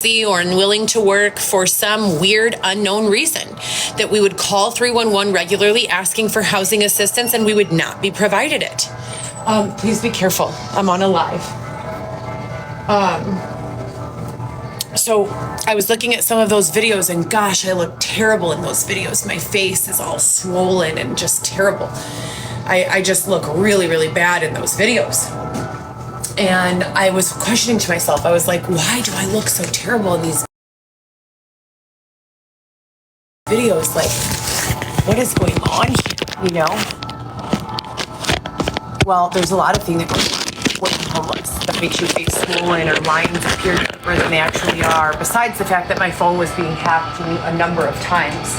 or unwilling to work for some weird unknown reason, that we would call 311 regularly asking for housing assistance and we would not be provided it. Please be careful. I'm on a live. So I was looking at some of those videos and gosh, I look terrible in those videos. My face is all swollen and just terrible. I just look really, really bad in those videos. And I was questioning to myself, I was like, why do I look so terrible in these videos? Like, what is going on here, you know? Well, there's a lot of things that go on with homeless that makes your face swollen or lines appear deeper than they actually are, besides the fact that my phone was being hacked a number of times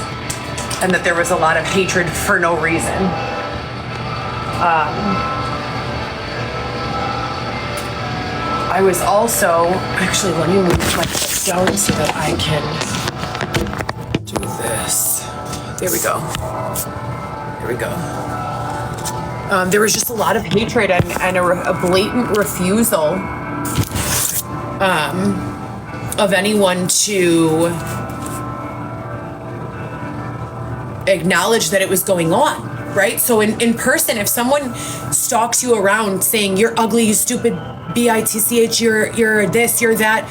and that there was a lot of hatred for no reason. I was also, actually, let me move my foot down so that I can do this. There we go. There we go. There was just a lot of hatred and a blatant refusal of anyone to acknowledge that it was going on. Right? So in person, if someone stalks you around saying, you're ugly, you stupid bitch, you're this, you're that,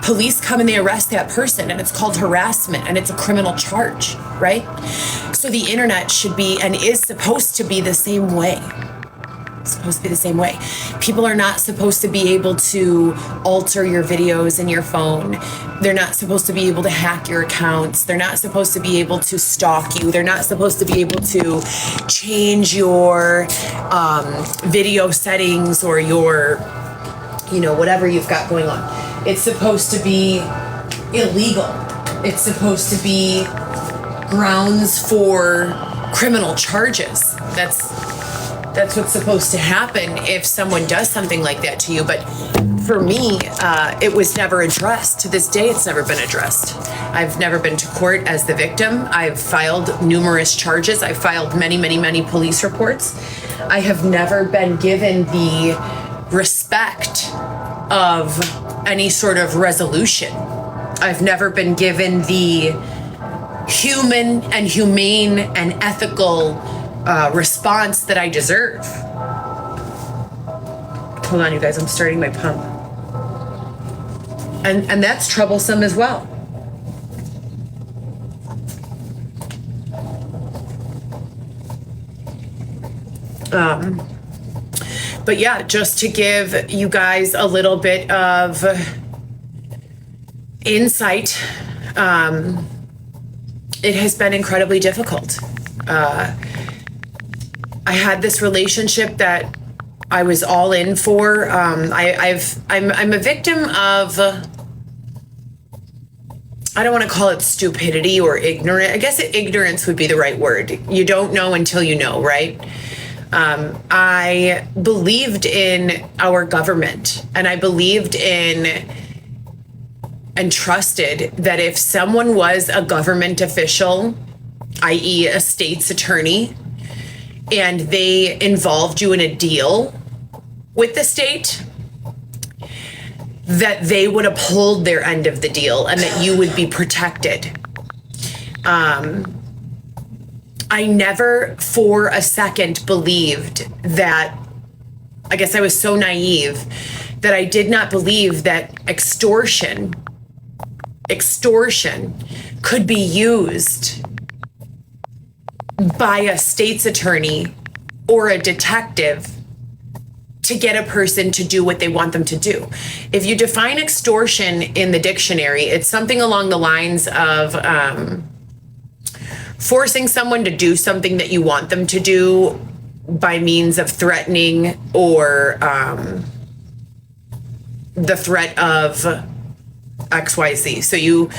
police come and they arrest that person and it's called harassment and it's a criminal charge, right? So the internet should be and is supposed to be the same way. It's supposed to be the same way. People are not supposed to be able to alter your videos in your phone. They're not supposed to be able to hack your accounts. They're not supposed to be able to stalk you. They're not supposed to be able to change your video settings or your, whatever you've got going on. It's supposed to be illegal. It's supposed to be grounds for criminal charges. That's what's supposed to happen if someone does something like that to you. But for me, it was never addressed. To this day, it's never been addressed. I've never been to court as the victim. I've filed numerous charges. I've filed many, many, many police reports. I have never been given the respect of any sort of resolution. I've never been given the human and humane and ethical response that I deserve. Hold on, you guys, I'm starting my pump. And that's troublesome as well. But yeah, just to give you guys a little bit of insight, it has been incredibly difficult. I had this relationship that I was all in for. I'm a victim of, I don't want to call it stupidity or ignorant. I guess ignorance would be the right word. You don't know until you know, right? I believed in our government, and I believed in and trusted that if someone was a government official, i.e. a state's attorney, and they involved you in a deal with the state, that they would uphold their end of the deal and that you would be protected. I never for a second believed that, I guess I was so naive that I did not believe that extortion could be used by a state's attorney or a detective to get a person to do what they want them to do. If you define extortion in the dictionary, it's something along the lines of forcing someone to do something that you want them to do by means of threatening or the threat of XYZ. So you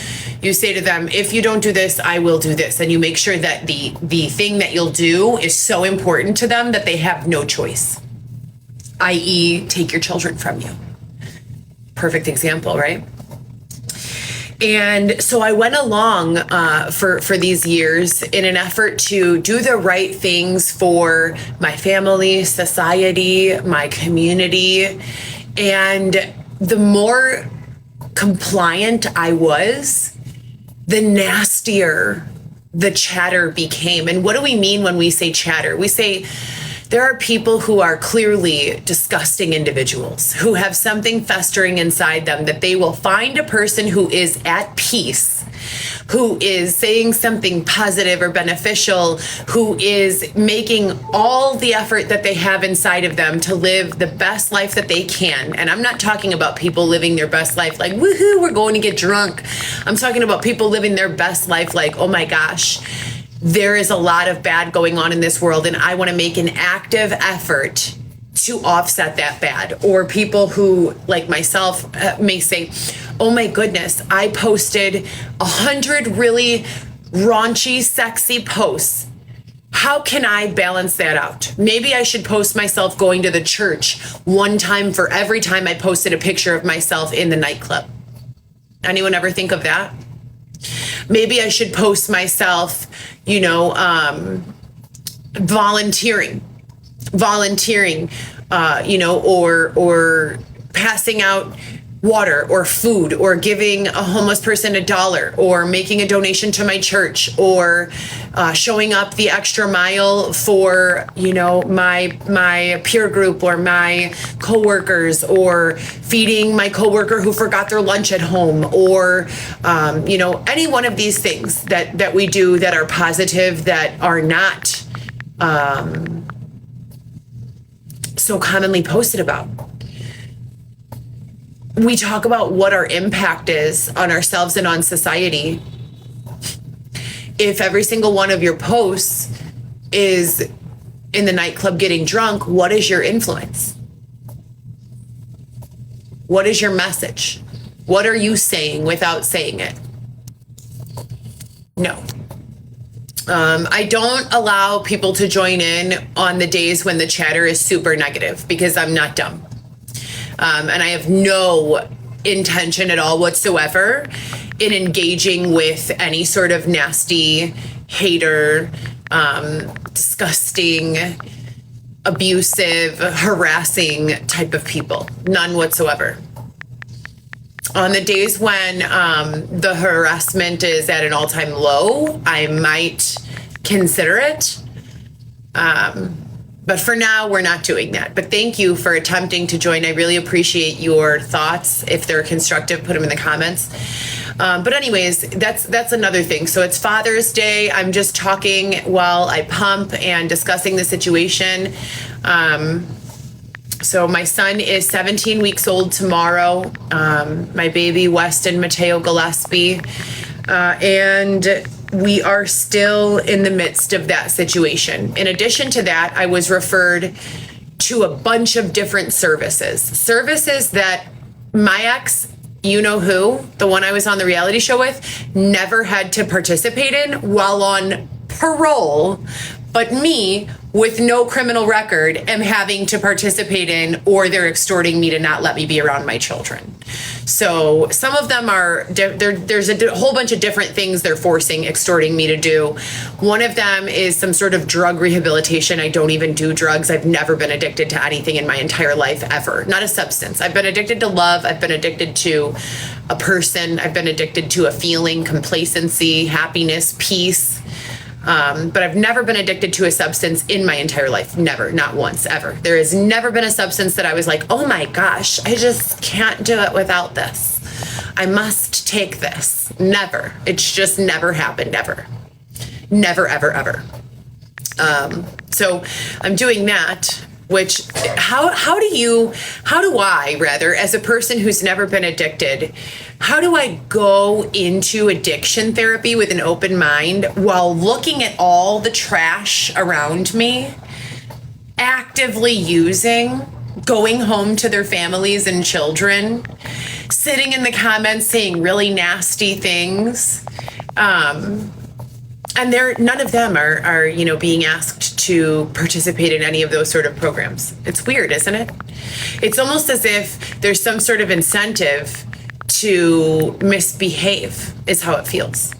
say to them, if you don't do this, I will do this. And you make sure that the thing that you'll do is so important to them that they have no choice, i.e. take your children from you. Perfect example, right? And so I went along for these years in an effort to do the right things for my family, society, my community. And the more compliant I was, the nastier the chatter became. And what do we mean when we say chatter? We say there are people who are clearly disgusting individuals who have something festering inside them that they will find a person who is at peace, who is saying something positive or beneficial, who is making all the effort that they have inside of them to live the best life that they can. And I'm not talking about people living their best life like, woohoo, we're going to get drunk. I'm talking about people living their best life like, oh my gosh, there is a lot of bad going on in this world, and I want to make an active effort to offset that bad. Or people who, like myself, may say, oh my goodness, I posted 100 really raunchy, sexy posts. How can I balance that out? Maybe I should post myself going to the church one time for every time I posted a picture of myself in the nightclub. Anyone ever think of that? Maybe I should post myself, volunteering, or passing out water or food, or giving a homeless person $1, or making a donation to my church, or showing up the extra mile for, my peer group or my coworkers, or feeding my coworker who forgot their lunch at home, or, any one of these things that we do that are positive, that are not so commonly posted about. We talk about what our impact is on ourselves and on society. If every single one of your posts is in the nightclub getting drunk, what is your influence? What is your message? What are you saying without saying it? No. I don't allow people to join in on the days when the chatter is super negative, because I'm not dumb. And I have no intention at all whatsoever in engaging with any sort of nasty, hater, disgusting, abusive, harassing type of people. None whatsoever. On the days when the harassment is at an all-time low, I might consider it. But for now, we're not doing that. But thank you for attempting to join. I really appreciate your thoughts. If they're constructive, put them in the comments. But anyways, that's another thing. So it's Father's Day. I'm just talking while I pump and discussing the situation. So my son is 17 weeks old tomorrow. My baby, Weston Mateo Gillespie. And we are still in the midst of that situation. In addition to that, I was referred to a bunch of different services that my ex, you know who, the one I was on the reality show with, never had to participate in while on parole, but me, with no criminal record, am having to participate in, or they're extorting me to not let me be around my children. So some of them are, there's a whole bunch of different things they're extorting me to do. One of them is some sort of drug rehabilitation. I don't even do drugs. I've never been addicted to anything in my entire life, ever. Not a substance. I've been addicted to love. I've been addicted to a person. I've been addicted to a feeling, complacency, happiness, peace. But I've never been addicted to a substance in my entire life. Never, not once, ever. There has never been a substance that I was like, oh my gosh, I just can't do it without this. I must take this. Never. It's just never happened, ever. Never, ever, ever. So I'm doing that. Which, how do I, as a person who's never been addicted, how do I go into addiction therapy with an open mind while looking at all the trash around me, actively using, going home to their families and children, sitting in the comments saying really nasty things, and none of them are being asked to participate in any of those sort of programs. It's weird, isn't it? It's almost as if there's some sort of incentive to misbehave, is how it feels.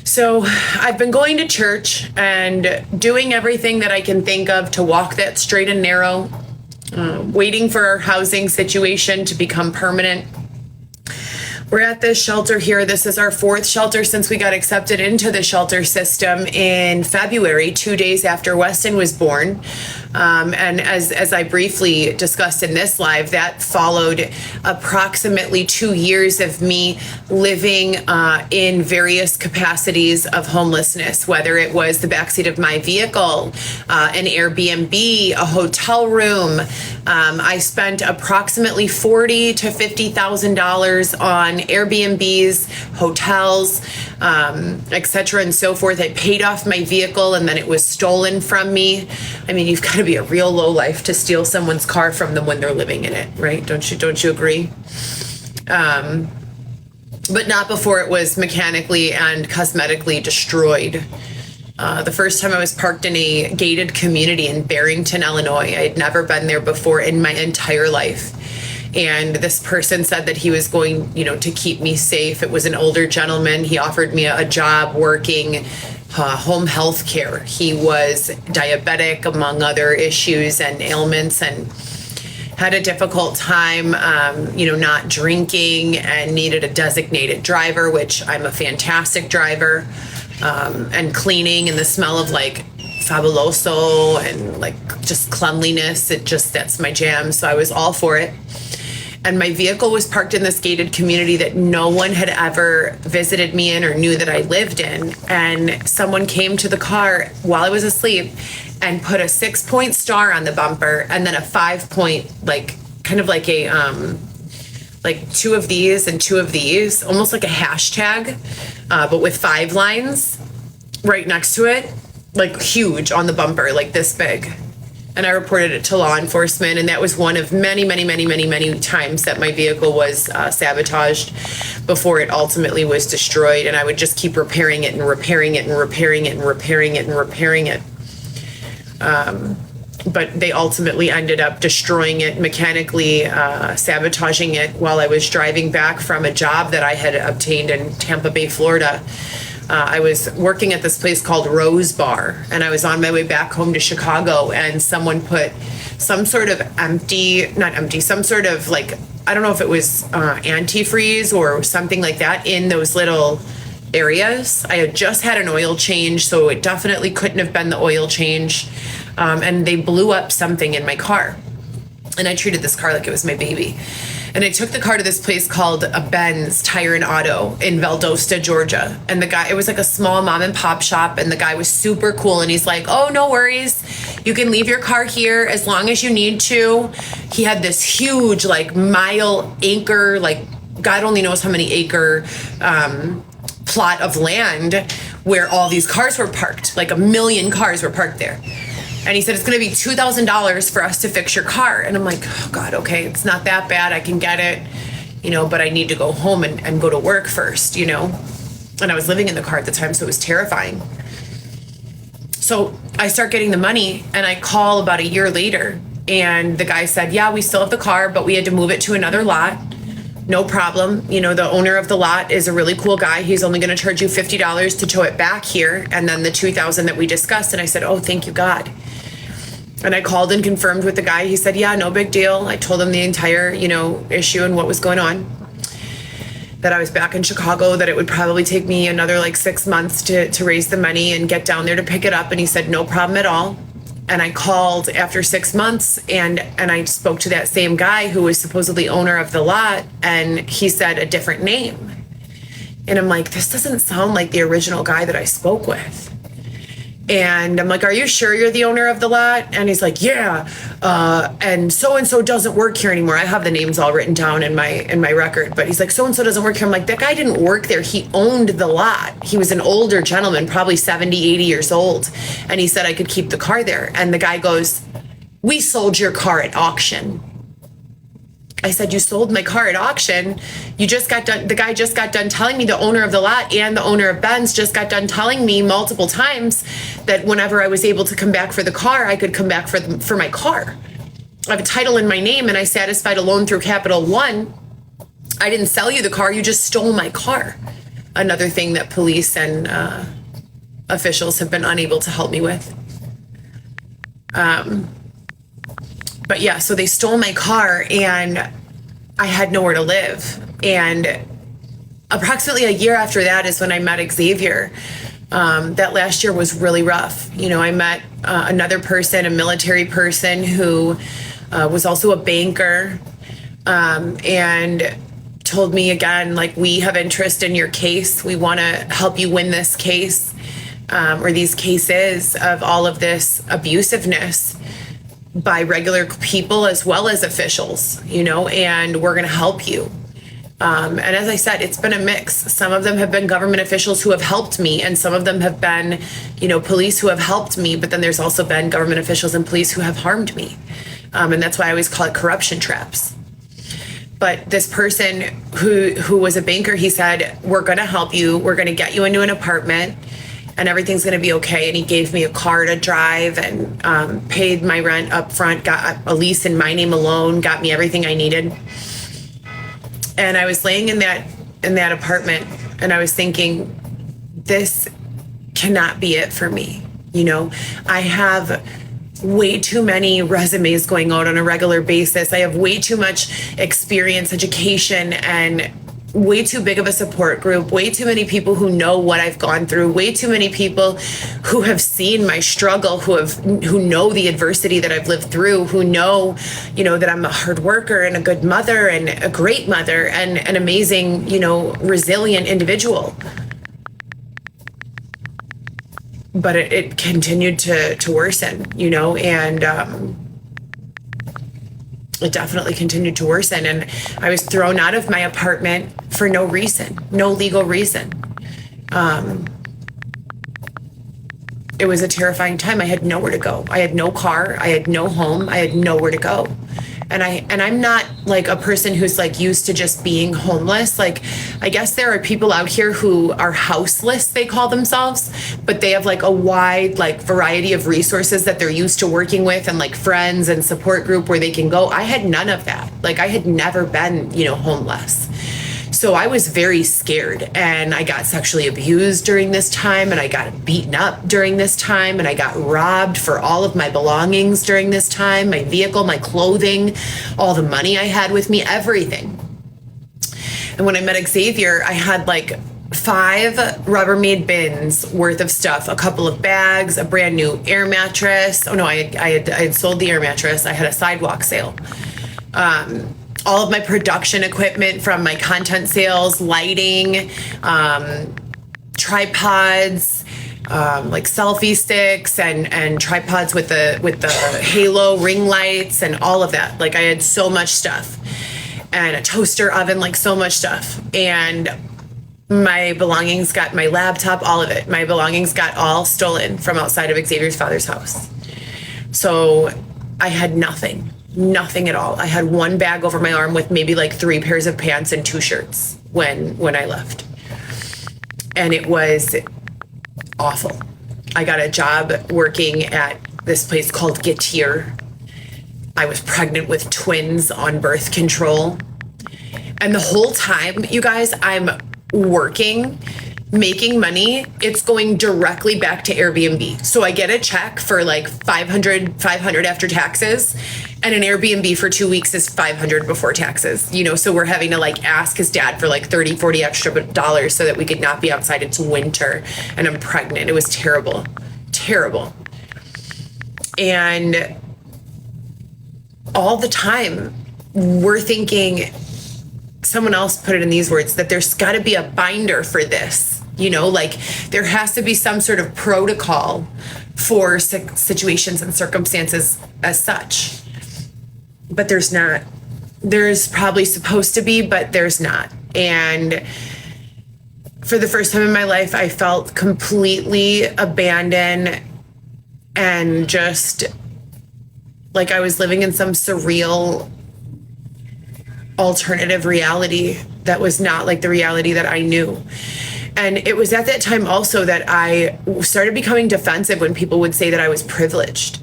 So I've been going to church and doing everything that I can think of to walk that straight and narrow, waiting for our housing situation to become permanent. We're at this shelter here. This is our fourth shelter since we got accepted into the shelter system in February, 2 days after Weston was born. And as I briefly discussed in this live, that followed approximately 2 years of me living in various capacities of homelessness, whether it was the backseat of my vehicle, an Airbnb, a hotel room. I spent approximately $40,000 to $50,000 on Airbnbs, hotels, etc. and so forth. I paid off my vehicle and then it was stolen from me. I mean, you've got to be a real low life to steal someone's car from them when they're living in it, right? Don't you agree? But not before it was mechanically and cosmetically destroyed. The first time I was parked in a gated community in Barrington, Illinois. I had never been there before in my entire life. And this person said that he was going, to keep me safe. It was an older gentleman. He offered me a job working home health care. He was diabetic, among other issues and ailments, and had a difficult time, not drinking, and needed a designated driver, which I'm a fantastic driver, and cleaning and the smell of like fabuloso and like just cleanliness. That's my jam. So I was all for it. And my vehicle was parked in this gated community that no one had ever visited me in or knew that I lived in. And someone came to the car while I was asleep and put a 6-point star on the bumper and then a 5-point, kind of like a, like 2 of these and 2 of these, almost like a hashtag, but with 5 lines right next to it, like huge on the bumper, like this big. And I reported it to law enforcement, and that was one of many, many, many, many, many times that my vehicle was sabotaged before it ultimately was destroyed. And I would just keep repairing it and repairing it and repairing it and repairing it and repairing it. But they ultimately ended up destroying it, mechanically sabotaging it while I was driving back from a job that I had obtained in Tampa Bay, Florida. I was working at this place called Rose Bar, and I was on my way back home to Chicago, and someone put some sort of some sort of I don't know if it was antifreeze or something like that in those little areas. I had just had an oil change, so it definitely couldn't have been the oil change. And they blew up something in my car. And I treated this car like it was my baby. And I took the car to this place called a Ben's Tire and Auto in Valdosta, Georgia. And the guy, it was like a small mom and pop shop, and the guy was super cool. And he's like, oh, no worries. You can leave your car here as long as you need to. He had this huge, mile acre, God only knows how many acre plot of land where all these cars were parked. Like 1 million cars were parked there. And he said, it's going to be $2,000 for us to fix your car. And I'm like, oh, God, okay, it's not that bad. I can get it, but I need to go home and go to work first, And I was living in the car at the time, so it was terrifying. So I start getting the money, and I call about a year later. And the guy said, yeah, we still have the car, but we had to move it to another lot. No problem. The owner of the lot is a really cool guy. He's only going to charge you $50 to tow it back here. And then the $2,000 that we discussed. And I said, oh, thank you, God. And I called and confirmed with the guy. He said, yeah, no big deal. I told him the entire, issue and what was going on. That I was back in Chicago, that it would probably take me another 6 months to raise the money and get down there to pick it up. And he said, no problem at all. And I called after 6 months and I spoke to that same guy who was supposedly owner of the lot, and he said a different name. And I'm like, this doesn't sound like the original guy that I spoke with. And I'm like, are you sure you're the owner of the lot? And he's like, yeah. And so doesn't work here anymore. I have the names all written down in my record, but he's like, so-and-so doesn't work here. I'm like, that guy didn't work there. He owned the lot. He was an older gentleman, probably 70, 80 years old. And he said I could keep the car there. And the guy goes, we sold your car at auction. I said, you sold my car at auction? The guy just got done telling me, the owner of the lot and the owner of Ben's just got done telling me multiple times that whenever I was able to come back for the car, I could come back for my car. I have a title in my name and I satisfied a loan through Capital One. I didn't sell you the car, you just stole my car. Another thing that police and officials have been unable to help me with. But yeah, so they stole my car and I had nowhere to live. And approximately a year after that is when I met Xavier. That last year was really rough. You know, I met another person, a military person who was also a banker, and told me again, like, we have interest in your case. We want to help you win this case, or these cases of all of this abusiveness by regular people as well as officials, you know, and we're going to help you. And as I said, it's been a mix. Some of them have been government officials who have helped me, and some of them have been, you know, police who have helped me. But then there's also been government officials and police who have harmed me. And that's why I always call it corruption traps. But this person who was a banker, he said, we're going to help you. We're going to get you into an apartment and everything's going to be okay. And he gave me a car to drive and paid my rent up front, got a lease in my name alone, got me everything I needed. And I was laying in that apartment and I was thinking, this cannot be it for me. You know, I have way too many resumes going out on a regular basis. I have way too much experience, education, and way too big of a support group, way too many people who know what I've gone through, way too many people who have seen my struggle, who know the adversity that I've lived through, who know, you know, that I'm a hard worker and a good mother and a great mother and an amazing, you know, resilient individual. But it continued to worsen, you know, and it definitely continued to worsen. And I was thrown out of my apartment for no reason, no legal reason. It was a terrifying time. I had nowhere to go. I had no car. I had no home. I had nowhere to go. And I'm not like a person who's like used to just being homeless. Like, I guess there are people out here who are houseless, they call themselves, but they have like a wide like variety of resources that they're used to working with and like friends and support group where they can go. I had none of that. Like, I had never been, you know, homeless. So I was very scared, and I got sexually abused during this time, and I got beaten up during this time, and I got robbed for all of my belongings during this time, my vehicle, my clothing, all the money I had with me, everything. And when I met Xavier, I had like 5 Rubbermaid bins worth of stuff, a couple of bags, a brand new air mattress. Oh no, I had sold the air mattress. I had a sidewalk sale. All of my production equipment from my content sales, lighting, tripods, like selfie sticks and tripods with the halo ring lights and all of that. Like, I had so much stuff, and a toaster oven, like so much stuff. And my belongings got, my laptop, all of it, my belongings got all stolen from outside of Xavier's father's house. So I had nothing at all. I had 1 bag over my arm with maybe like 3 pairs of pants and 2 shirts when I left. And it was awful. I got a job working at this place called Getir. I was pregnant with twins on birth control. And the whole time, you guys, I'm working, making money, it's going directly back to Airbnb. So I get a check for like $500 after taxes, and an Airbnb for 2 weeks is $500 before taxes. You know, so we're having to like ask his dad for like $30-40 extra dollars so that we could not be outside. It's winter and I'm pregnant. It was terrible. And all the time we're thinking, someone else put it in these words, that there's got to be a binder for this. You know, like there has to be some sort of protocol for situations and circumstances as such. But there's not. There's probably supposed to be, but there's not. And for the first time in my life, I felt completely abandoned and just like I was living in some surreal alternative reality that was not like the reality that I knew. And it was at that time also that I started becoming defensive when people would say that I was privileged.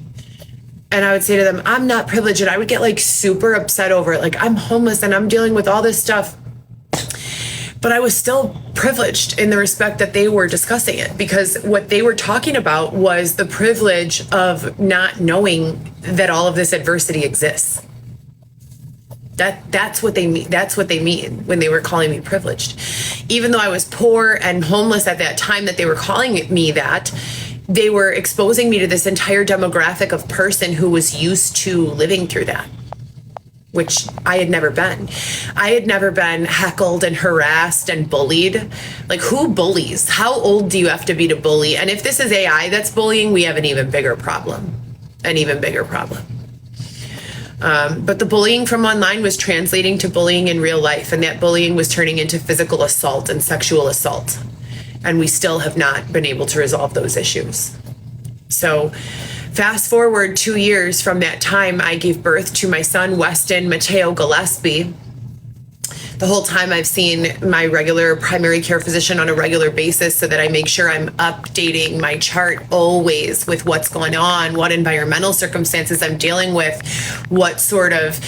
And I would say to them, I'm not privileged. And I would get like super upset over it. Like, I'm homeless and I'm dealing with all this stuff. But I was still privileged in the respect that they were discussing it, because what they were talking about was the privilege of not knowing that all of this adversity exists. That's what they mean. That's what they mean when they were calling me privileged. Even though I was poor and homeless at that time that they were calling me that, they were exposing me to this entire demographic of person who was used to living through that, which I had never been. I had never been heckled and harassed and bullied. Like, who bullies? How old do you have to be to bully? And if this is AI that's bullying, we have an even bigger problem. An even bigger problem. But the bullying from online was translating to bullying in real life, and that bullying was turning into physical assault and sexual assault. And we still have not been able to resolve those issues. So fast forward 2 years from that time, I gave birth to my son, Weston Mateo Gillespie. The whole time I've seen my regular primary care physician on a regular basis so that I make sure I'm updating my chart always with what's going on, what environmental circumstances I'm dealing with, what sort of,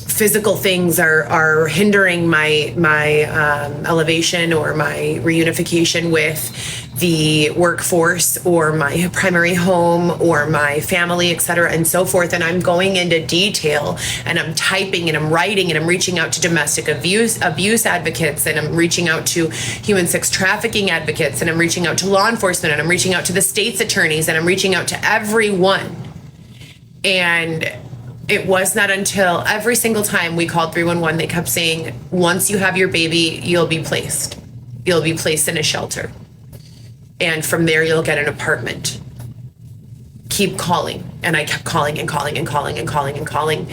physical things are hindering my elevation or my reunification with the workforce or my primary home or my family, et cetera, and so forth. And I'm going into detail, and I'm typing and I'm writing and I'm reaching out to domestic abuse advocates, and I'm reaching out to human sex trafficking advocates, and I'm reaching out to law enforcement, and I'm reaching out to the state's attorneys, and I'm reaching out to everyone. And it was not until every single time we called 311, they kept saying, once you have your baby, you'll be placed in a shelter. And from there, you'll get an apartment. Keep calling. And I kept calling and calling and calling and calling and calling.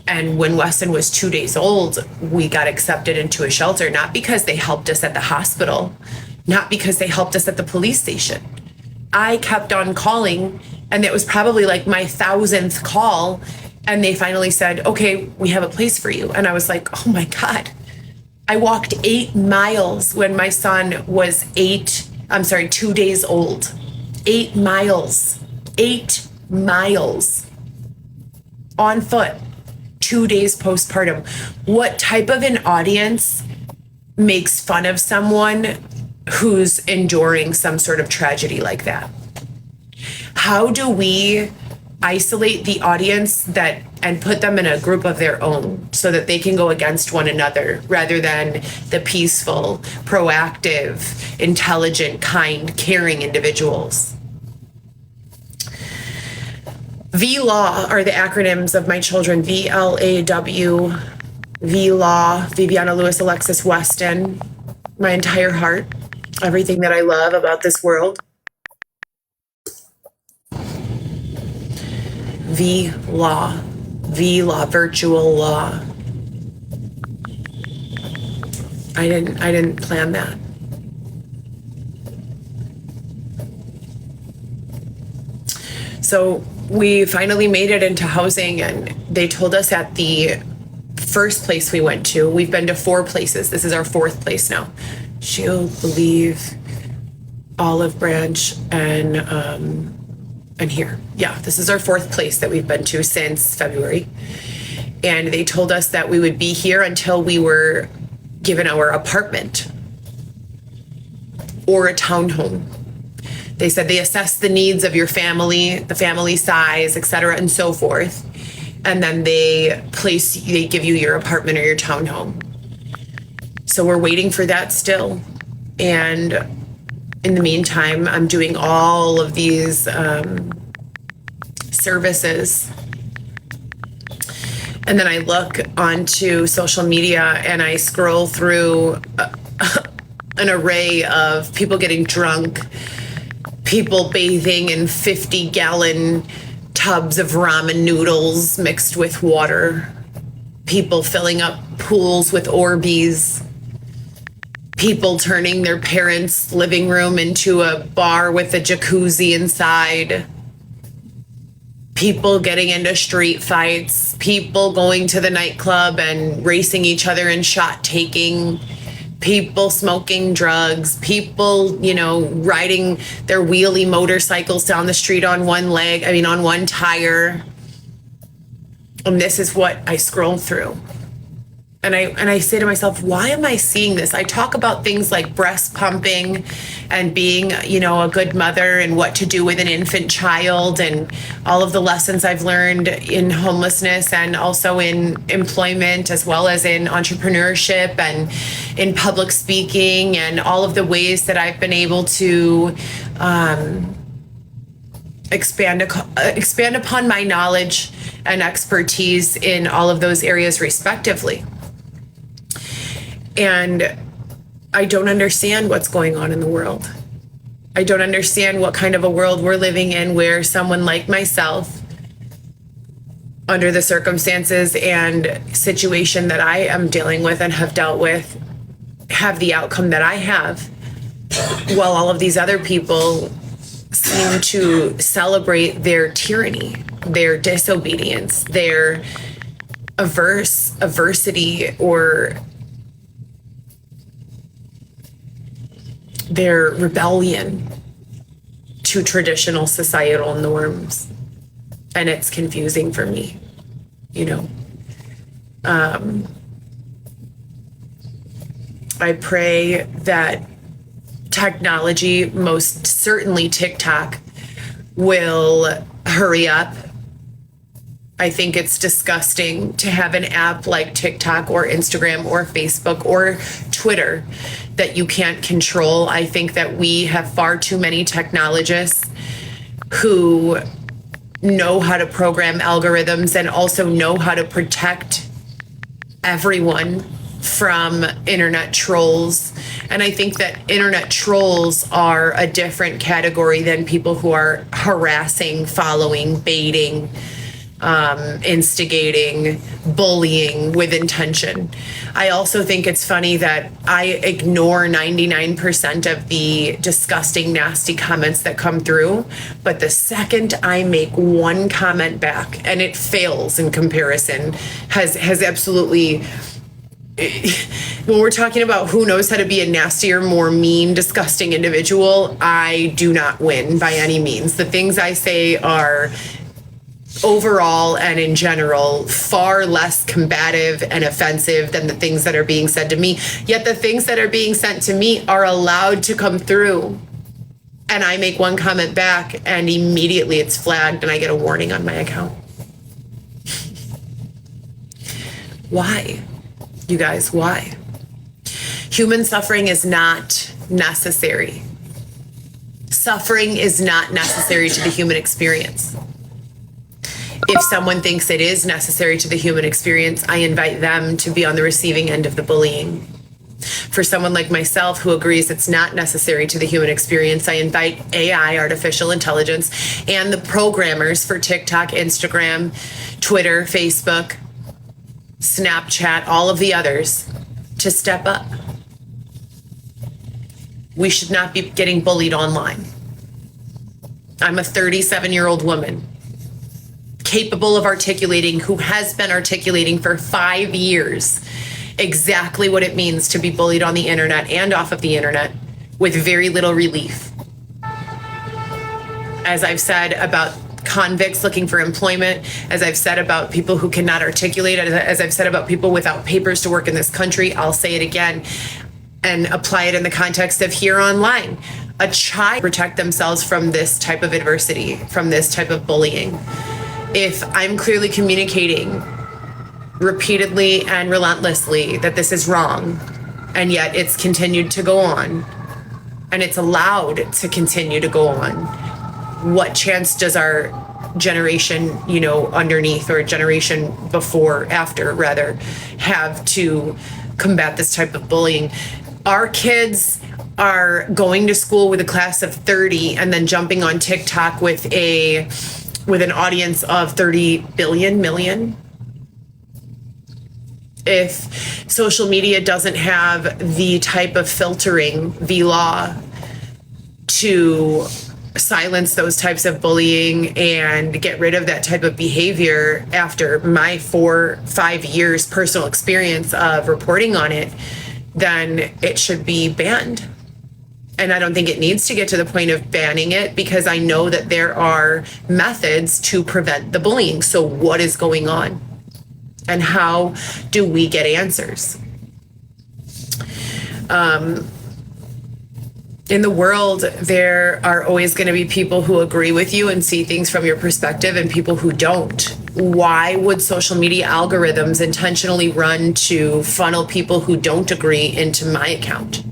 And when Weston was 2 days old, we got accepted into a shelter, not because they helped us at the hospital, not because they helped us at the police station. I kept on calling, and it was probably like my 1,000th call. And they finally said, okay, we have a place for you. And I was like, oh my God. I walked 8 miles when my son was 2 days old. 8 miles. 8 miles. On foot. 2 days postpartum. What type of an audience makes fun of someone who's enduring some sort of tragedy like that? How do we isolate the audience and put them in a group of their own so that they can go against one another rather than the peaceful, proactive, intelligent, kind, caring individuals? VLAW are the acronyms of my children. VLAW, VLAW, Viviana Lewis Alexis Weston, my entire heart, everything that I love about this world. VLAW, virtual law. I didn't plan that. So we finally made it into housing, and they told us at the first place we went to, we've been to 4 places. This is our 4th place now. Shield, Believe, Olive Branch, and here. Yeah, this is our 4th place that we've been to since February. And they told us that we would be here until we were given our apartment or a townhome. They said they assess the needs of your family, the family size, et cetera, and so forth. And then they give you your apartment or your townhome. So we're waiting for that still. And in the meantime, I'm doing all of these services. And then I look onto social media and I scroll through an array of people getting drunk, people bathing in 50-gallon tubs of ramen noodles mixed with water, people filling up pools with Orbeez, people turning their parents' living room into a bar with a jacuzzi inside, people getting into street fights, people going to the nightclub and racing each other and shot taking, people smoking drugs, people, riding their wheelie motorcycles down the street on one one tire. And this is what I scroll through. I say to myself, why am I seeing this? I talk about things like breast pumping and being, a good mother and what to do with an infant child and all of the lessons I've learned in homelessness and also in employment, as well as in entrepreneurship and in public speaking, and all of the ways that I've been able to expand upon my knowledge and expertise in all of those areas respectively. And I don't understand what's going on in the world. I don't understand what kind of a world we're living in where someone like myself, under the circumstances and situation that I am dealing with and have dealt with, have the outcome that I have, while all of these other people seem to celebrate their tyranny, their disobedience, their aversity, or their rebellion to traditional societal norms. And it's confusing for me, I pray that technology, most certainly TikTok, will hurry up. I think it's disgusting to have an app like TikTok or Instagram or Facebook or Twitter that you can't control. I think that we have far too many technologists who know how to program algorithms and also know how to protect everyone from internet trolls. And I think that internet trolls are a different category than people who are harassing, following, baiting, instigating, bullying with intention. I also think it's funny that I ignore 99% of the disgusting, nasty comments that come through, but the second I make one comment back and it fails in comparison, has absolutely... When we're talking about who knows how to be a nastier, more mean, disgusting individual, I do not win by any means. The things I say are overall and in general far less combative and offensive than the things that are being said to me. Yet the things that are being sent to me are allowed to come through. And I make one comment back and immediately it's flagged and I get a warning on my account. Why? You guys, why? Human suffering is not necessary. Suffering is not necessary to the human experience. If someone thinks it is necessary to the human experience, I invite them to be on the receiving end of the bullying. For someone like myself who agrees it's not necessary to the human experience, I invite AI, artificial intelligence, and the programmers for TikTok, Instagram, Twitter, Facebook, Snapchat, all of the others, to step up. We should not be getting bullied online. I'm a 37-year-old woman, capable of articulating, who has been articulating for 5 years exactly what it means to be bullied on the internet and off of the internet with very little relief. As I've said about convicts looking for employment, as I've said about people who cannot articulate, as I've said about people without papers to work in this country, I'll say it again and apply it in the context of here online. A child protect themselves from this type of adversity, from this type of bullying. If I'm clearly communicating repeatedly and relentlessly that this is wrong, and yet it's continued to go on, and it's allowed to continue to go on, what chance does our generation, underneath, or generation before, after rather, have to combat this type of bullying? Our kids are going to school with a class of 30 and then jumping on TikTok with an audience of 30 million. If social media doesn't have the type of filtering, the law, to silence those types of bullying and get rid of that type of behavior after my 4-5 years personal experience of reporting on it, then it should be banned. And I don't think it needs to get to the point of banning it, because I know that there are methods to prevent the bullying. So what is going on? And how do we get answers? In the world, there are always going to be people who agree with you and see things from your perspective and people who don't. Why would social media algorithms intentionally run to funnel people who don't agree into my account?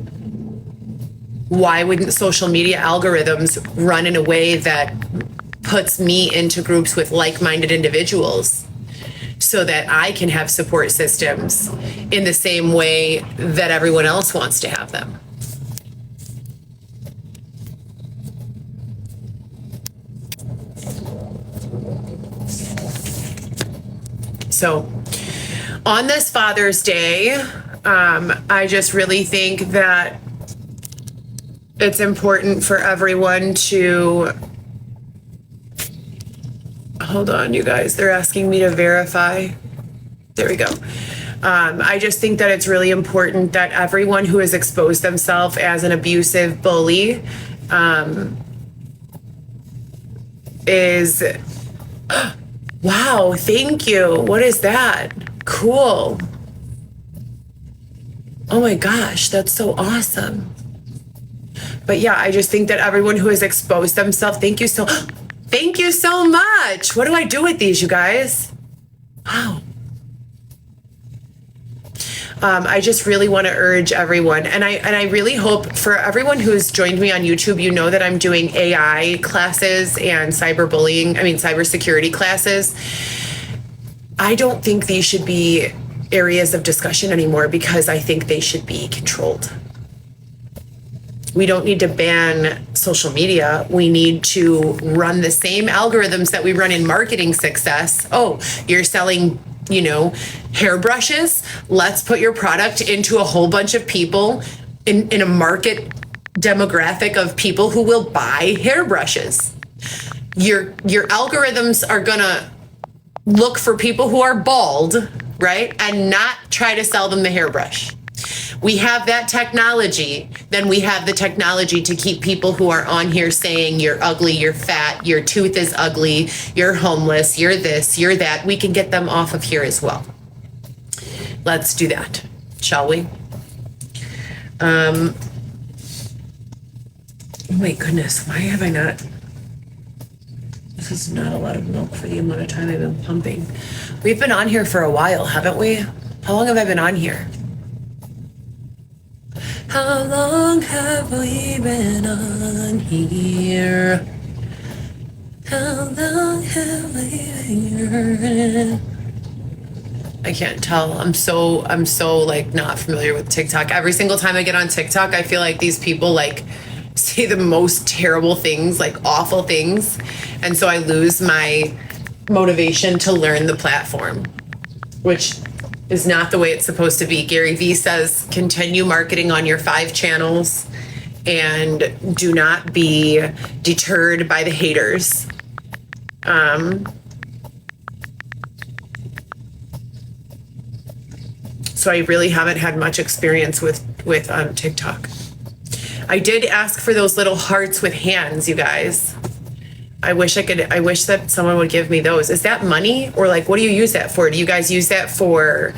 Why wouldn't social media algorithms run in a way that puts me into groups with like-minded individuals so that I can have support systems in the same way that everyone else wants to have them? So on this Father's Day, I just really think that it's important for everyone to, hold on, you guys, they're asking me to verify. There we go. I just think that it's really important that everyone who has exposed themselves as an abusive bully is, wow, thank you. What is that? Cool. Oh my gosh, that's so awesome. But yeah, I just think that everyone who has exposed themselves, thank you so much. What do I do with these, you guys? Wow. I just really want to urge everyone, and I really hope for everyone who's joined me on YouTube, you know that I'm doing AI classes and cybersecurity classes. I don't think these should be areas of discussion anymore because I think they should be controlled. We don't need to ban social media. We need to run the same algorithms that we run in marketing success. Oh, you're selling, hairbrushes. Let's put your product into a whole bunch of people in a market demographic of people who will buy hairbrushes. Your algorithms are gonna look for people who are bald, right? And not try to sell them the hairbrush. We have that technology, then we have the technology to keep people who are on here saying you're ugly, you're fat, your tooth is ugly, you're homeless, you're this, you're that. We can get them off of here as well. Let's do that, shall we? Oh my goodness, why have I not? This is not a lot of milk for the amount of time I've been pumping. We've been on here for a while, haven't we? How long have I been on here? How long have we been on here? How long have we been here? I can't tell. I'm so like not familiar with TikTok. Every single time I get on TikTok, I feel like these people like say the most terrible things, like awful things. And so I lose my motivation to learn the platform, which is not the way it's supposed to be. Gary Vee says, continue marketing on your 5 channels and do not be deterred by the haters. So I really haven't had much experience with TikTok. I did ask for those little hearts with hands, you guys. I wish that someone would give me those. Is that money, or like, what do you use that for? Do you guys use that for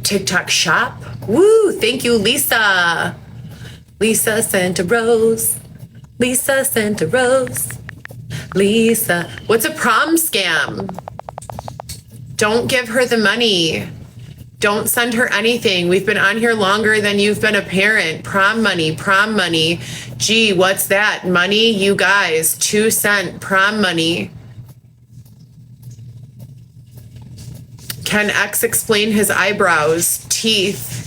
TikTok shop? Woo, thank you, Lisa. Lisa sent a rose. Lisa sent a rose. Lisa, what's a prom scam? Don't give her the money. Don't send her anything. We've been on here longer than you've been a parent. Prom money, prom money. Gee, what's that? Money, you guys, 2 cent prom money. Can X explain his eyebrows, teeth?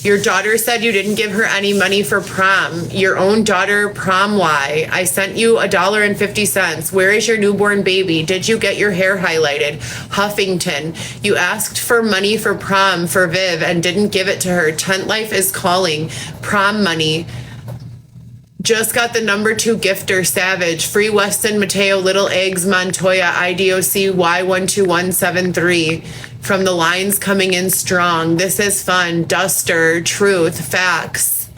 Your daughter said you didn't give her any money for prom. Your own daughter, prom why? I sent you $1.50. Where is your newborn baby? Did you get your hair highlighted? Huffington. You asked for money for prom for Viv and didn't give it to her. Tent Life is calling. Prom money. Just got the number 2 gifter, Savage. Free Weston Mateo, Little Eggs, Montoya, IDOC Y12173. From the lines coming in strong. This is fun. Duster, Truth, Facts.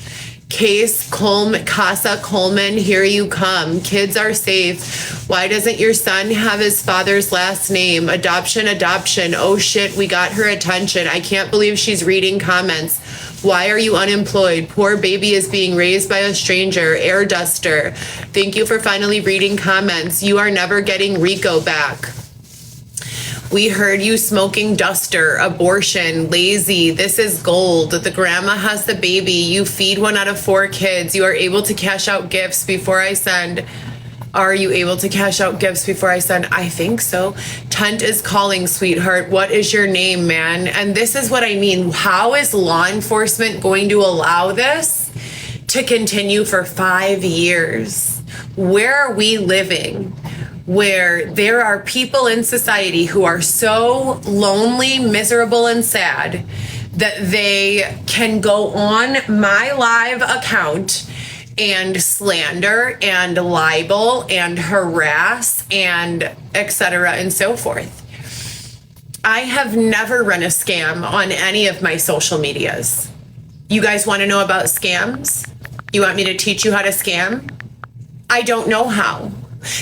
Casa Coleman, here you come. Kids are safe. Why doesn't your son have his father's last name? Adoption. Oh shit, we got her attention. I can't believe she's reading comments. Why are you unemployed? Poor baby is being raised by a stranger. Air duster. Thank you for finally reading comments. You are never getting Rico back. We heard you smoking duster, abortion, lazy, this is gold. The grandma has the baby. You feed 1 out of 4 kids. You are able to cash out gifts before I send. Are you able to cash out gifts before I send? I think so. Tunt is calling, sweetheart. What is your name, man? And this is what I mean. How is law enforcement going to allow this to continue for 5 years? Where are we living? Where there are people in society who are so lonely, miserable, and sad that they can go on my live account and slander and libel and harass and etc. and so forth. I have never run a scam on any of my social medias. You guys want to know about scams? You want me to teach you how to scam? I don't know how.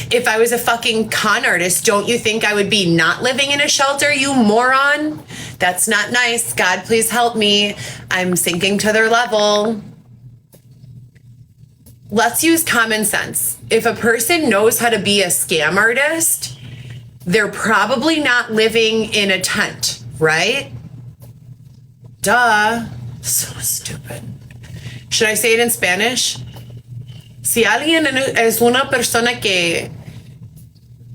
If I was a fucking con artist, don't you think I would be not living in a shelter, you moron? That's not nice. God, please help me. I'm sinking to their level. Let's use common sense. If a person knows how to be a scam artist, they're probably not living in a tent, right? Duh. So stupid. Should I say it in Spanish? Si alguien es una persona que,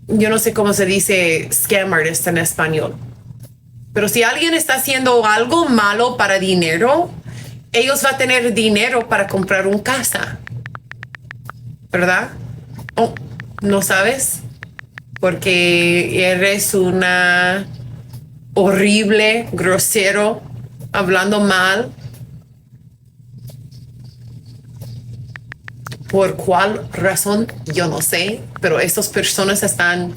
yo no sé cómo se dice scam artist en español, pero si alguien está haciendo algo malo para dinero, ellos van a tener dinero para comprar una casa, ¿verdad? Oh, ¿no sabes? Porque eres una horrible, grosero, hablando mal. ¿Por cuál razón? Yo no sé, pero esas personas están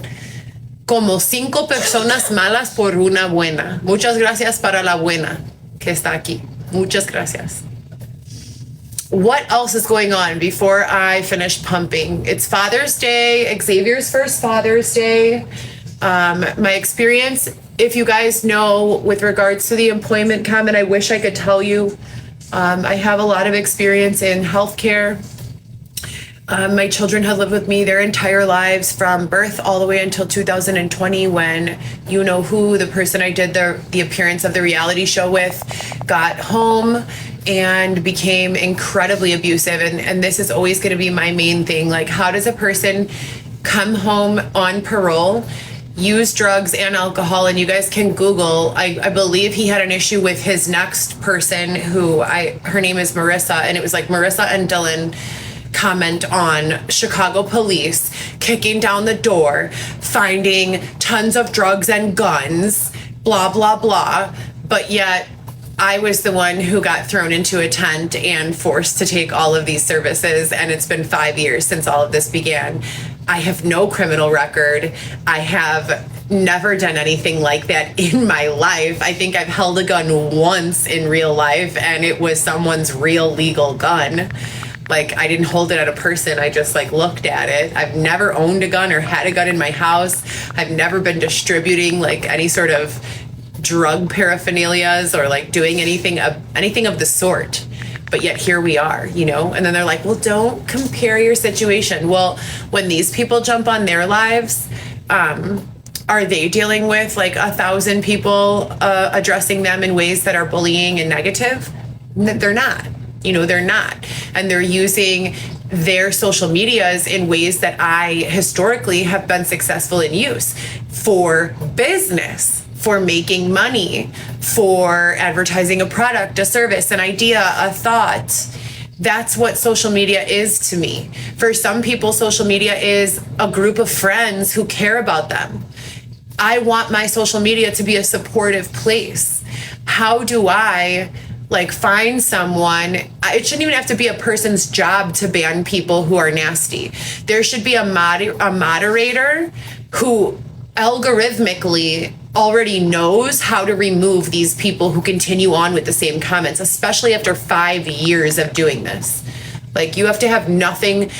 como 5 personas malas por una buena. Muchas gracias para la buena que está aquí. Muchas gracias. What else is going on before I finish pumping? It's Father's Day, Xavier's first Father's Day. My experience, if you guys know, with regards to the employment comment, I wish I could tell you. I have a lot of experience in healthcare. My children have lived with me their entire lives from birth all the way until 2020 when you know who, the person I did the appearance of the reality show with, got home and became incredibly abusive. And this is always going to be my main thing. Like, how does a person come home on parole, use drugs and alcohol? And you guys can Google, I believe he had an issue with his next person her name is Marissa, and it was like Marissa and Dylan comment on Chicago police kicking down the door, finding tons of drugs and guns, blah, blah, blah. But yet I was the one who got thrown into a tent and forced to take all of these services. And it's been 5 years since all of this began. I have no criminal record. I have never done anything like that in my life. I think I've held a gun once in real life, and it was someone's real legal gun. Like, I didn't hold it at a person. I just looked at it. I've never owned a gun or had a gun in my house. I've never been distributing any sort of drug paraphernalias or doing anything of the sort. But yet here we are, and then they're like, well, don't compare your situation. Well, when these people jump on their lives, are they dealing with 1,000 people addressing them in ways that are bullying and negative? They're not. They're not. And they're using their social medias in ways that I historically have been successful in use for business, for making money, for advertising a product, a service, an idea, a thought. That's what social media is to me. For some people, social media is a group of friends who care about them. I want my social media to be a supportive place. How do I find someone? It shouldn't even have to be a person's job to ban people who are nasty. There should be a moderator who algorithmically already knows how to remove these people who continue on with the same comments, especially after 5 years of doing this. Like, you have to have nothing.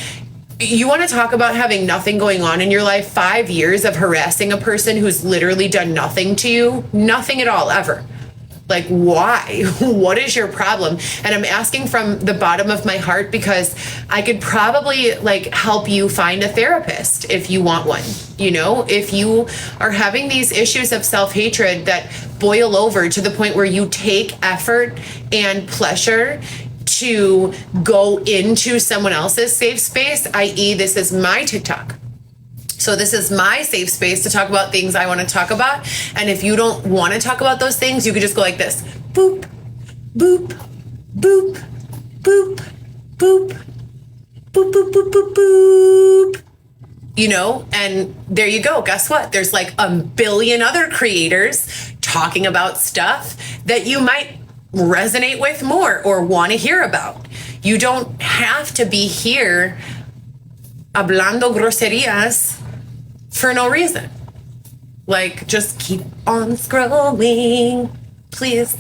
You want to talk about having nothing going on in your life? 5 years of harassing a person who's literally done nothing to you, nothing at all, ever. Like, why? What is your problem? And I'm asking from the bottom of my heart, because I could probably like help you find a therapist if you want one. You know, if you are having these issues of self-hatred that boil over to the point where you take effort and pleasure to go into someone else's safe space, i.e., this is my TikTok. So this is my safe space to talk about things I want to talk about. And if you don't want to talk about those things, you could just go like this. Boop, boop, boop, boop, boop, boop, boop, boop, boop, boop. You know, and there you go. Guess what? There's like a billion other creators talking about stuff that you might resonate with more or want to hear about. You don't have to be here hablando groserías for no reason. Like, just keep on scrolling, please.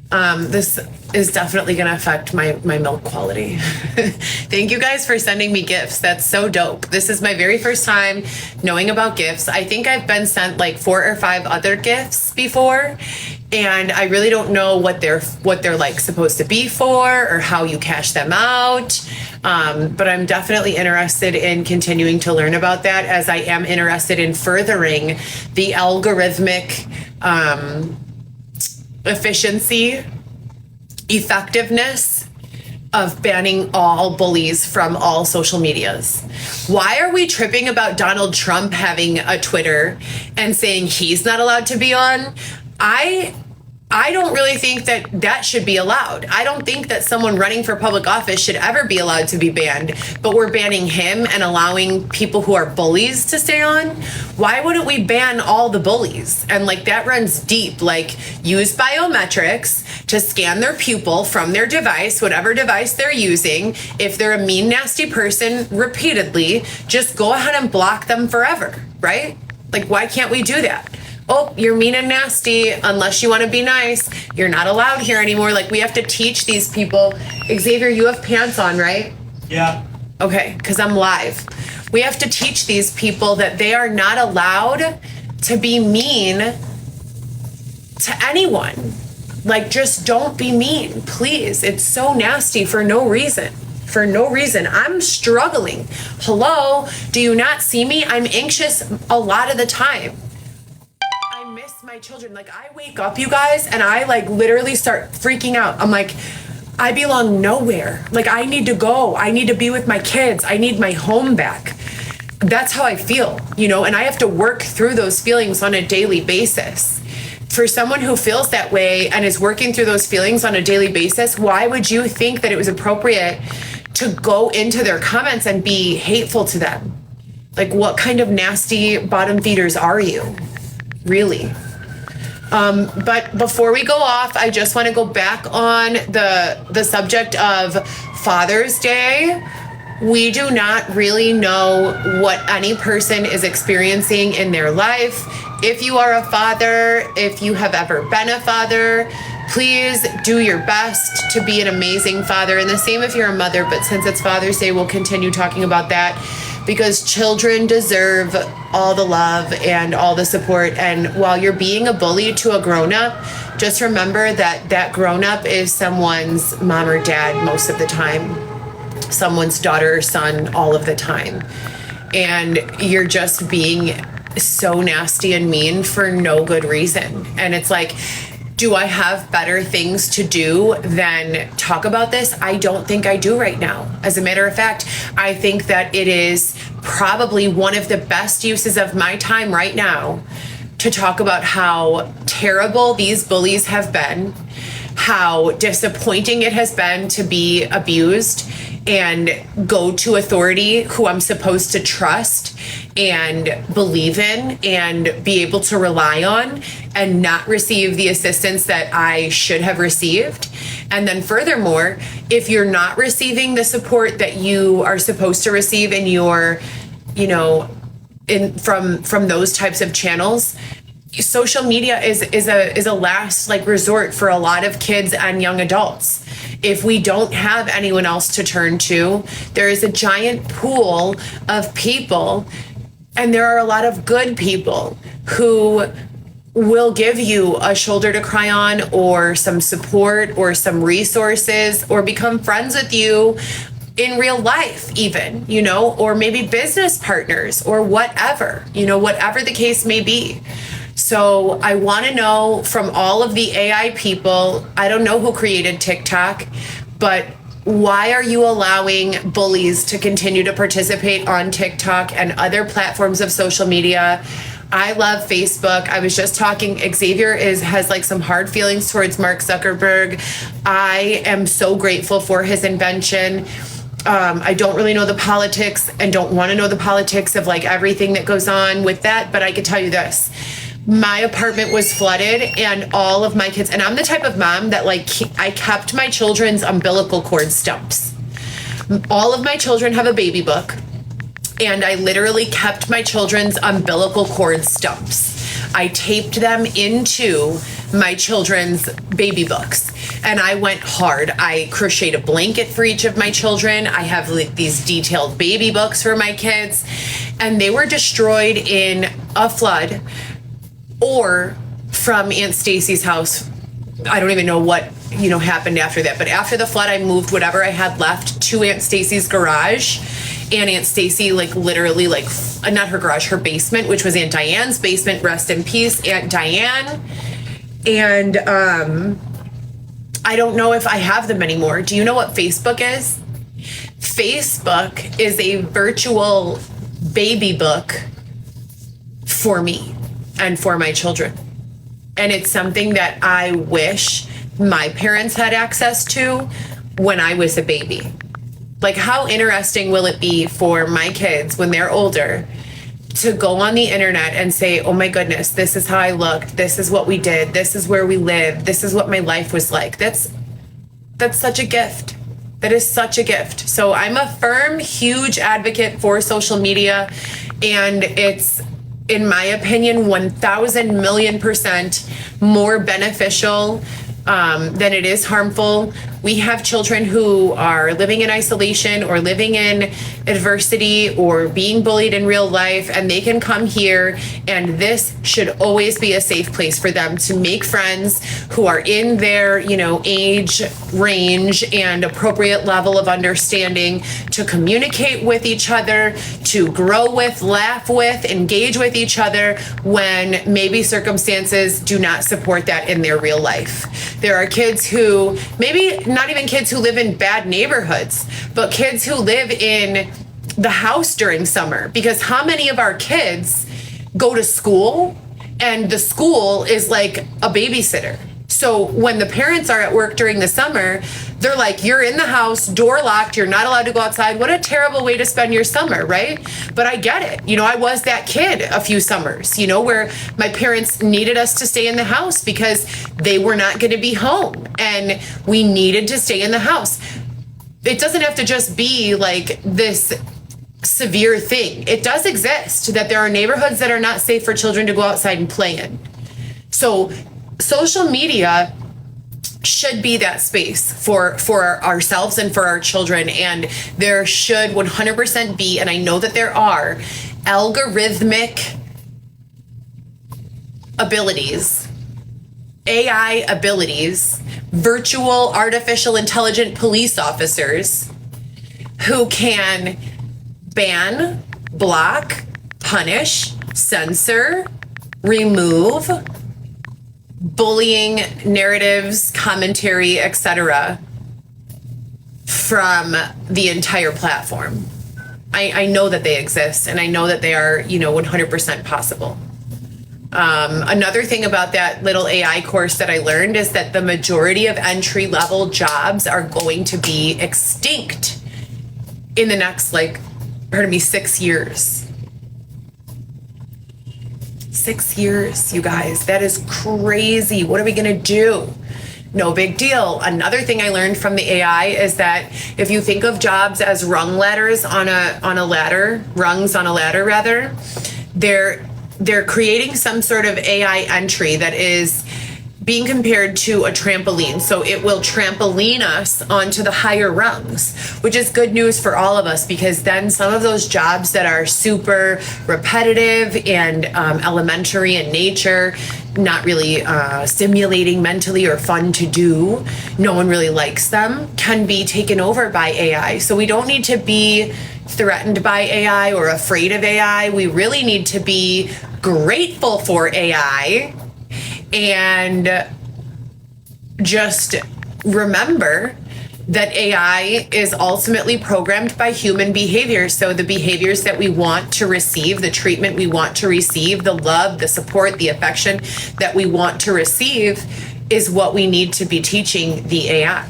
This is definitely going to affect my milk quality. Thank you guys for sending me gifts. That's so dope. This is my very first time knowing about gifts. I think I've been sent like 4 or 5 other gifts before, and I really don't know what they're like supposed to be for or how you cash them out. But I'm definitely interested in continuing to learn about that, as I am interested in furthering the algorithmic efficiency, effectiveness of banning all bullies from all social medias. Why are we tripping about Donald Trump having a Twitter and saying he's not allowed to be on? I don't really think that that should be allowed. I don't think that someone running for public office should ever be allowed to be banned, but we're banning him and allowing people who are bullies to stay on. Why wouldn't we ban all the bullies? And like, that runs deep. Like, use biometrics to scan their pupil from their device, whatever device they're using. If they're a mean, nasty person repeatedly, just go ahead and block them forever, right? Like, why can't we do that? Oh, you're mean and nasty. Unless you want to be nice, you're not allowed here anymore. Like, we have to teach these people. Xavier, you have pants on, right? Yeah. Okay, because I'm live. We have to teach these people that they are not allowed to be mean to anyone. Like, just don't be mean, please. It's so nasty for no reason. For no reason. I'm struggling. Hello? Do you not see me? I'm anxious a lot of the time. My children, like, I wake up, you guys, and I like literally start freaking out. I'm like, I belong nowhere. Like, I need to go. I need to be with my kids. I need my home back. That's how I feel, you know, and I have to work through those feelings on a daily basis. For someone who feels that way and is working through those feelings on a daily basis, why would you think that it was appropriate to go into their comments and be hateful to them? Like, what kind of nasty bottom feeders are you? Really? But before we go off, I just want to go back on the subject of Father's Day. We do not really know what any person is experiencing in their life. If you are a father, if you have ever been a father, please do your best to be an amazing father. And the same if you're a mother, but since it's Father's Day, we'll continue talking about that, because children deserve all the love and all the support. And while you're being a bully to a grown-up, just remember that that grown-up is someone's mom or dad most of the time, someone's daughter or son all of the time. And you're just being so nasty and mean for no good reason. And it's like, do I have better things to do than talk about this? I don't think I do right now. As a matter of fact, I think that it is probably one of the best uses of my time right now to talk about how terrible these bullies have been, how disappointing it has been to be abused and go to authority who I'm supposed to trust and believe in and be able to rely on, and not receive the assistance that I should have received. And then furthermore, if you're not receiving the support that you are supposed to receive in your, you know, from those types of channels. Social media is a last like resort for a lot of kids and young adults. If we don't have anyone else to turn to, there is a giant pool of people, and there are a lot of good people who will give you a shoulder to cry on, or some support, or some resources, or become friends with you in real life even, or maybe business partners, or whatever, whatever the case may be. So I want to know from all of the AI people, I don't know who created TikTok, but why are you allowing bullies to continue to participate on TikTok and other platforms of social media? I love Facebook. I was just talking, Xavier has like some hard feelings towards Mark Zuckerberg. I am so grateful for his invention. I don't really know the politics and don't want to know the politics of like everything that goes on with that, but I can tell you this. My apartment was flooded, and all of my kids, and I'm the type of mom that like, I kept my children's umbilical cord stumps. All of my children have a baby book, and I literally kept my children's umbilical cord stumps. I taped them into my children's baby books, and I went hard. I crocheted a blanket for each of my children. I have like these detailed baby books for my kids, and they were destroyed in a flood or from Aunt Stacy's house. I don't even know what happened after that, but after the flood, I moved whatever I had left to Aunt Stacy's garage. And Aunt Stacy, like literally, like not her garage, her basement, which was Aunt Diane's basement. Rest in peace, Aunt Diane. And I don't know if I have them anymore. Do you know what Facebook is? Facebook is a virtual baby book for me and for my children. And it's something that I wish my parents had access to when I was a baby. Like, how interesting will it be for my kids when they're older to go on the internet and say, oh my goodness, this is how I looked. This is what we did. This is where we lived. This is what my life was like. That's such a gift. That is such a gift. So I'm a firm, huge advocate for social media. And it's, in my opinion, 1,000 million % more beneficial than it is harmful. We have children who are living in isolation or living in adversity or being bullied in real life, and they can come here, and this should always be a safe place for them to make friends who are in their, age range and appropriate level of understanding, to communicate with each other, to grow with, laugh with, engage with each other when maybe circumstances do not support that in their real life. There are kids who, maybe not even kids who live in bad neighborhoods, but kids who live in the house during summer. Because how many of our kids go to school and the school is like a babysitter? So when the parents are at work during the summer, they're like, you're in the house, door locked, you're not allowed to go outside. What a terrible way to spend your summer, right? But I get it. I was that kid a few summers, where my parents needed us to stay in the house because they were not going to be home and we needed to stay in the house. It doesn't have to just be like this severe thing. It does exist that there are neighborhoods that are not safe for children to go outside and play in. So social media should be that space for ourselves and for our children. And there should 100% be, and I know that there are, algorithmic abilities, AI abilities, virtual artificial intelligent police officers who can ban, block, punish, censor, remove bullying narratives, commentary, etc. from the entire platform. I know that they exist, and I know that they are, 100% possible. Another thing about that little AI course that I learned is that the majority of entry-level jobs are going to be extinct in the next, 6 years. 6 years, you guys. That is crazy. What are we going to do? No big deal. Another thing I learned from the AI is that if you think of jobs as rungs on a ladder rather, they're creating some sort of AI entry that is being compared to a trampoline. So it will trampoline us onto the higher rungs, which is good news for all of us, because then some of those jobs that are super repetitive and elementary in nature, not really stimulating mentally or fun to do, no one really likes them, can be taken over by AI. So we don't need to be threatened by AI or afraid of AI. We really need to be grateful for AI and just remember that AI is ultimately programmed by human behavior. So the behaviors that we want to receive, the treatment we want to receive, the love, the support, the affection that we want to receive is what we need to be teaching the AI.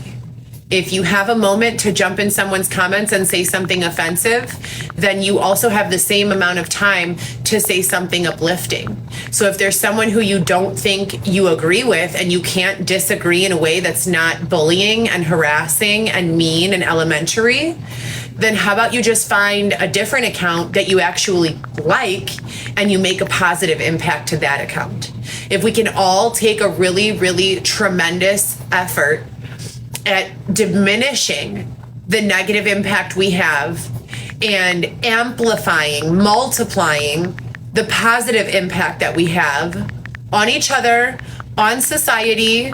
If you have a moment to jump in someone's comments and say something offensive, then you also have the same amount of time to say something uplifting. So if there's someone who you don't think you agree with and you can't disagree in a way that's not bullying and harassing and mean and elementary, then how about you just find a different account that you actually like and you make a positive impact to that account. If we can all take a really, really tremendous effort at diminishing the negative impact we have and amplifying, multiplying the positive impact that we have on each other, on society,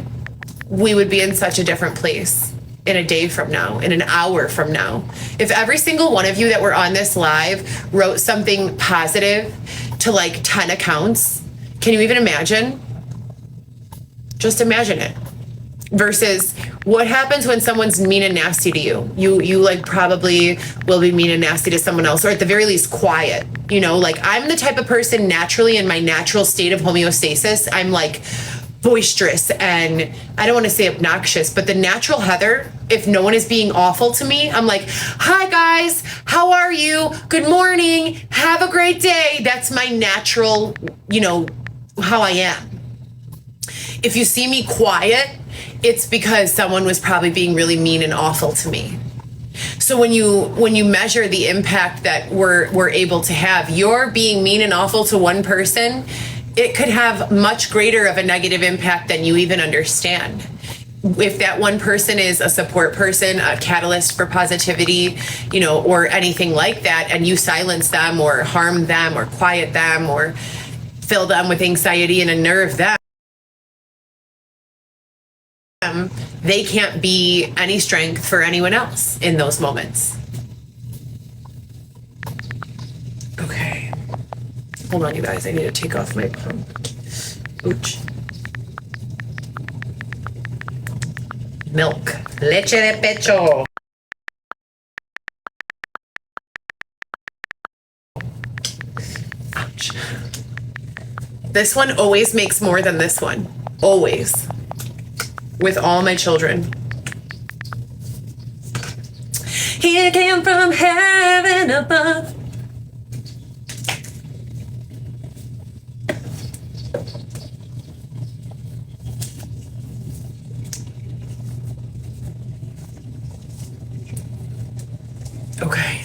we would be in such a different place in a day from now, in an hour from now. If every single one of you that were on this live wrote something positive to like 10 accounts, can you even imagine? Just imagine it. Versus what happens when someone's mean and nasty to you? You like probably will be mean and nasty to someone else, or at the very least quiet. You know, like I'm the type of person naturally in my natural state of homeostasis, I'm like boisterous and I don't want to say obnoxious, but the natural Heather, if no one is being awful to me, I'm like, hi guys, how are you? Good morning. Have a great day. That's my natural, you know, how I am. If you see me quiet, it's because someone was probably being really mean and awful to me. So when you measure the impact that we're able to have, you're being mean and awful to one person, it could have much greater of a negative impact than you even understand. If that one person is a support person, a catalyst for positivity, you know, or anything like that, and you silence them or harm them or quiet them or fill them with anxiety and unnerve them, they can't be any strength for anyone else in those moments. Okay. Hold on, you guys. I need to take off my pump. Ouch. Milk. Leche de pecho. Ouch. This one always makes more than this one. Always. With all my children. He came from heaven above. Okay.